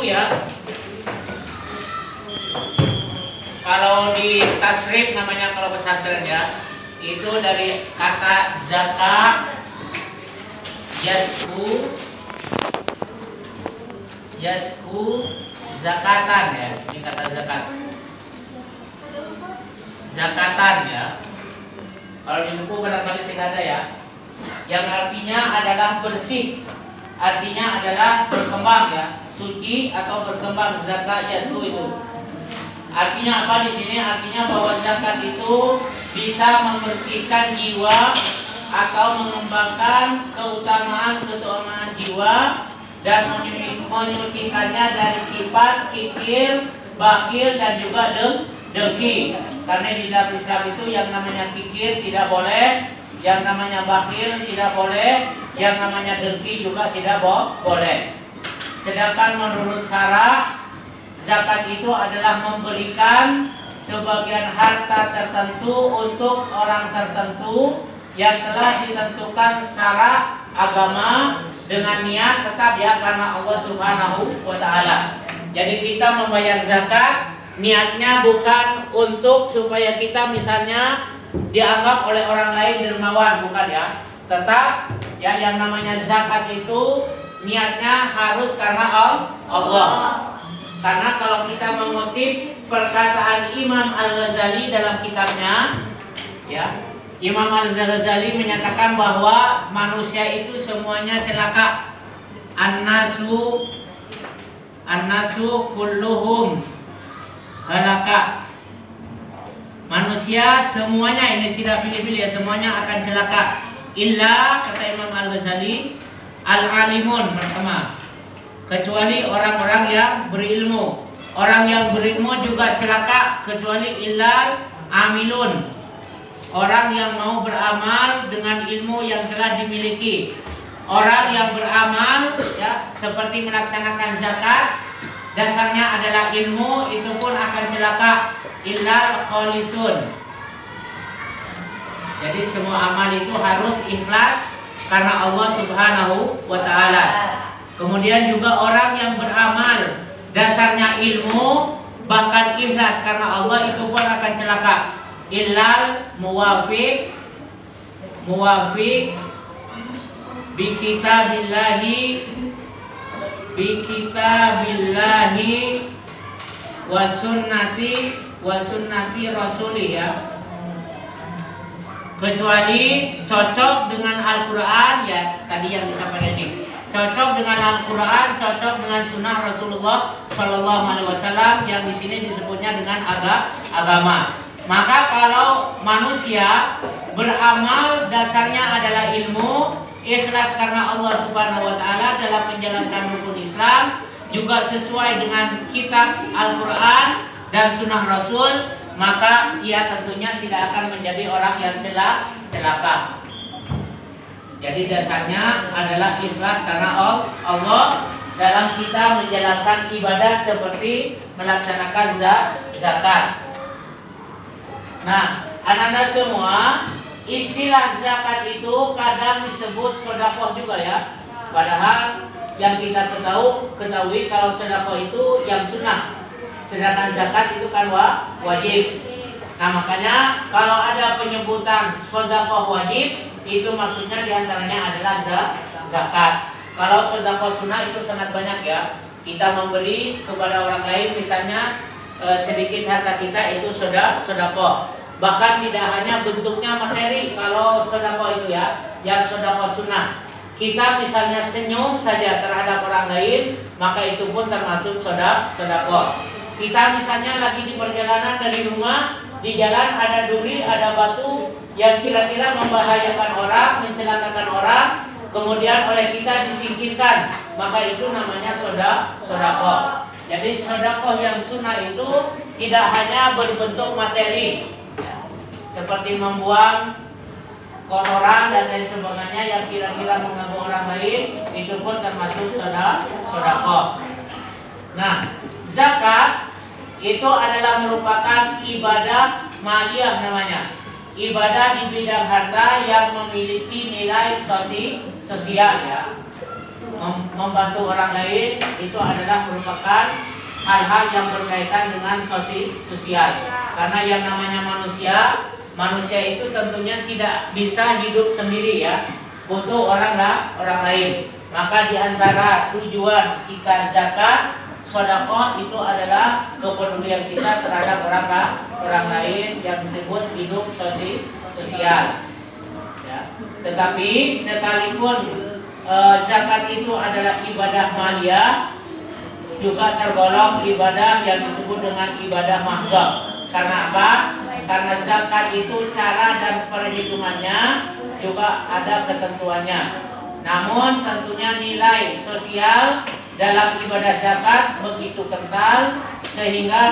ya, kalau di tasrif namanya kalau pesantren ya, itu dari kata zakat, yasku zakatan ya, ini kata zakat, zakatan ya. Kalau di buku barangkali tidak ada ya, yang artinya adalah bersih, artinya adalah berkembang ya, suci atau berkembang. Zakat yasku itu artinya apa di sini? Artinya bahwa zakat itu bisa membersihkan jiwa atau mengembangkan keutamaan jiwa dan menyucikannya dari sifat kikir, bakhil dan juga dengki. Karena di dalam Islam itu yang namanya kikir tidak boleh, yang namanya bakhil tidak boleh, yang namanya dengki juga tidak boleh. Sedangkan menurut syara, zakat itu adalah memberikan sebagian harta tertentu untuk orang tertentu yang telah ditentukan secara agama dengan niat tetap ya karena Allah Subhanahu wa taala. Jadi kita membayar zakat niatnya bukan untuk supaya kita misalnya dianggap oleh orang lain dermawan, bukan ya. Tetap ya yang namanya zakat itu niatnya harus karena Allah. Karena kalau kita mengutip perkataan Imam Al-Ghazali dalam kitabnya ya, Imam Al-Ghazali menyatakan bahwa manusia itu semuanya celaka. An-nasu kulluhum halaka. Manusia semuanya, ini tidak pilih-pilih ya, semuanya akan celaka. Illa, kata Imam Al-Ghazali, al-alimun pertama, kecuali orang-orang yang berilmu. Orang yang berilmu juga celaka kecuali illal amilun, orang yang mau beramal dengan ilmu yang telah dimiliki. Orang yang beramal ya seperti melaksanakan zakat dasarnya adalah ilmu, itu pun akan celaka. Illal kholisun. Jadi semua amal itu harus ikhlas karena Allah Subhanahu wa taala. Kemudian juga orang yang beramal dasarnya ilmu bahkan ikhlas karena Allah, itu pun akan celaka. Illal muwafiq bi kitabillahi wa sunnati rasulih ya. Kecuali cocok dengan Al-Quran ya, tadi yang disampaikan ini. Cocok dengan Al-Quran, cocok dengan sunnah Rasulullah Shallallahu Alaihi Wasallam yang di sini disebutnya dengan agama. Maka kalau manusia beramal dasarnya adalah ilmu, ikhlas karena Allah Subhanahu Wa Taala dalam menjalankan rukun Islam, juga sesuai dengan kitab Al-Quran dan sunnah Rasul, maka ia tentunya tidak akan menjadi orang yang celaka. Jadi dasarnya adalah ikhlas karena Allah dalam kita menjalankan ibadah seperti melaksanakan zakat. Nah, anak-anak semua, istilah zakat itu kadang disebut sedekah juga ya. Padahal yang kita ketahui kalau sedekah itu yang sunnah, sedangkan zakat itu kan wajib. Nah makanya kalau ada penyebutan sedekah wajib, itu maksudnya diantaranya adalah zakat. Kalau sedekah sunnah itu sangat banyak ya. Kita memberi kepada orang lain misalnya sedikit harta kita, itu sedekah. Bahkan tidak hanya bentuknya materi kalau sedekah itu ya, yang sedekah sunnah. Kita misalnya senyum saja terhadap orang lain, maka itu pun termasuk sedekah. Kita misalnya lagi di perjalanan dari rumah, di jalan ada duri, ada batu yang kira-kira membahayakan orang, mencelakakan orang, kemudian oleh kita disingkirkan, maka itu namanya sedekah. Jadi sedekah yang sunnah itu tidak hanya berbentuk materi, seperti membuang kotoran dan lain sebagainya yang kira-kira mengganggu orang lain, itu pun termasuk sedekah. Nah, zakat itu adalah merupakan ibadah maliyah namanya. Ibadah di bidang harta yang memiliki nilai sosial ya. membantu orang lain itu adalah merupakan hal-hal yang berkaitan dengan sosial. Karena yang namanya manusia itu tentunya tidak bisa hidup sendiri ya, butuh orang lain. Maka di antara tujuan kita zakat, sedekah itu adalah kepedulian kita terhadap orang lain yang disebut hidup sosial. Ya. Tetapi sekalipun zakat itu adalah ibadah maliyah, juga tergolong ibadah yang disebut dengan ibadah mahdhah. Karena apa? Karena zakat itu cara dan perhitungannya juga ada ketentuannya. Namun tentunya nilai sosial dalam ibadah zakat begitu kental sehingga